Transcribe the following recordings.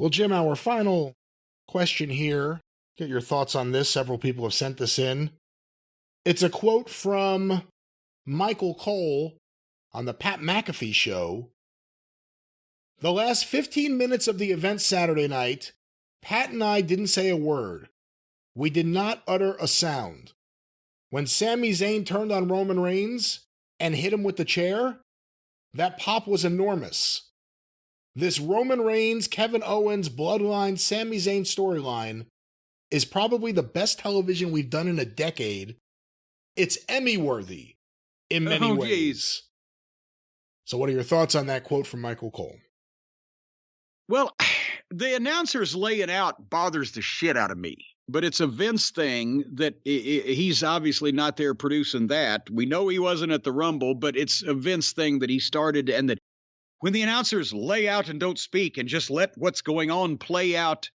Well, Jim, our final question here. Get your thoughts on this. Several people have sent this in. It's a quote from Michael Cole on the Pat McAfee show. The last 15 minutes of the event Saturday night, Pat and I didn't say a word. We did not utter a sound. When Sami Zayn turned on Roman Reigns and hit him with the chair, that pop was enormous. This Roman Reigns, Kevin Owens, Bloodline, Sami Zayn storyline is probably the best television we've done in a decade. It's Emmy-worthy in many ways. Geez. So what are your thoughts on that quote from Michael Cole? Well, the announcers laying out bothers the shit out of me. But it's a Vince thing that he's obviously not there producing that. We know he wasn't at the Rumble, but it's a Vince thing that he started, and that when the announcers lay out and don't speak and just let what's going on play out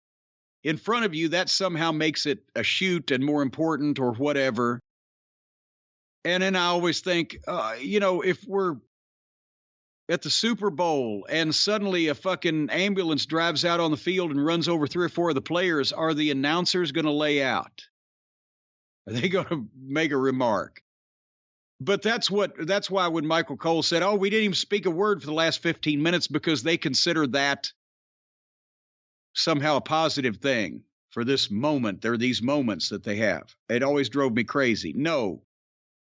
in front of you, that somehow makes it a shoot and more important or whatever. And then I always think, if we're at the Super Bowl and suddenly a fucking ambulance drives out on the field and runs over 3 or 4 of the players, are the announcers going to lay out? Are they going to make a remark? But that's why when Michael Cole said, oh, we didn't even speak a word for the last 15 minutes because they consider that somehow a positive thing for this moment. There are these moments that they have. It always drove me crazy. No,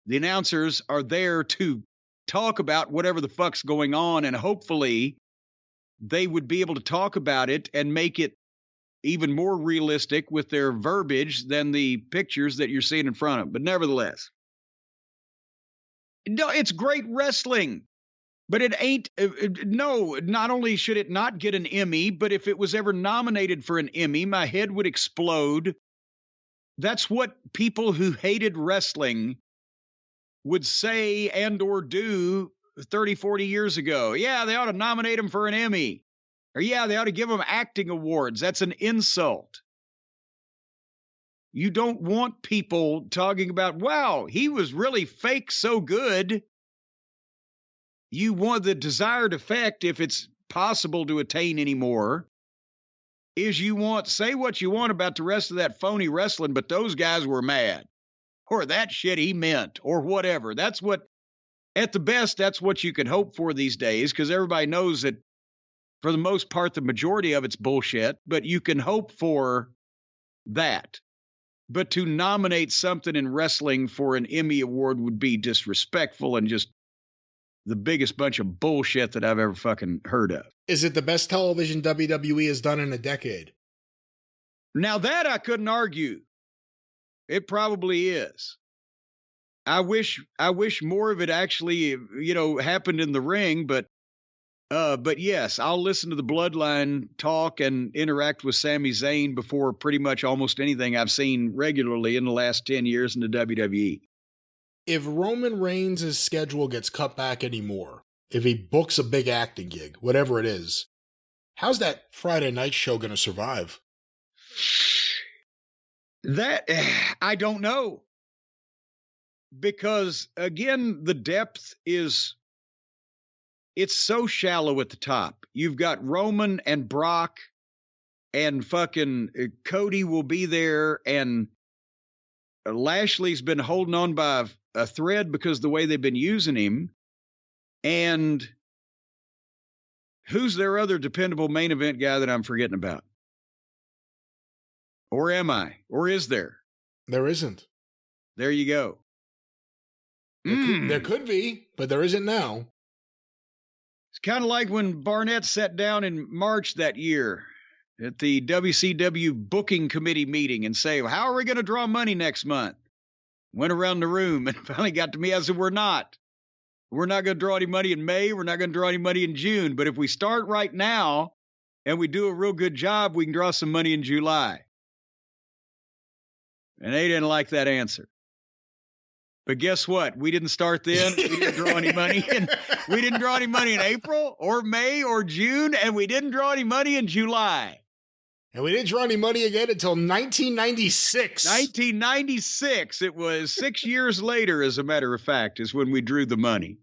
the announcers are there to talk about whatever the fuck's going on, and hopefully they would be able to talk about it and make it even more realistic with their verbiage than the pictures that you're seeing in front of them. But nevertheless, no, it's great wrestling, but it ain't. No, not only should it not get an Emmy, but if it was ever nominated for an Emmy, my head would explode. That's what people who hated wrestling would say and or do 30, 40 years ago. Yeah, they ought to nominate him for an Emmy. Or yeah, they ought to give him acting awards. That's an insult. You don't want people talking about, wow, he was really fake so good. You want the desired effect, if it's possible to attain anymore, is you want, say what you want about the rest of that phony wrestling, but those guys were mad. Or that shit he meant, or whatever. That's what, at the best, that's what you can hope for these days, because everybody knows that, for the most part, the majority of it's bullshit, but you can hope for that. But to nominate something in wrestling for an Emmy Award would be disrespectful and just the biggest bunch of bullshit that I've ever fucking heard of. Is it the best television WWE has done in a decade? Now that I couldn't argue. It probably is. I wish more of it actually, happened in the ring, but yes, I'll listen to the Bloodline talk and interact with Sami Zayn before pretty much almost anything I've seen regularly in the last 10 years in the WWE. If Roman Reigns' schedule gets cut back anymore, if he books a big acting gig, whatever it is, how's that Friday night show going to survive? That, I don't know. Because, again, the depth it's so shallow at the top. You've got Roman and Brock and fucking Cody will be there, and Lashley's been holding on by a thread because of the way they've been using him. And who's their other dependable main event guy that I'm forgetting about? Or am I? Or is there? There isn't. There you go. There could be, but there isn't now. It's kind of like when Barnett sat down in March that year at the WCW booking committee meeting and say, how are we going to draw money next month? Went around the room and finally got to me. I said, we're not. We're not going to draw any money in May. We're not going to draw any money in June. But if we start right now and we do a real good job, we can draw some money in July. And they didn't like that answer. But guess what? We didn't start then. We didn't draw any money. We didn't draw any money in April or May or June, and we didn't draw any money in July. And we didn't draw any money again until 1996. 1996. It was 6 years later, as a matter of fact, is when we drew the money.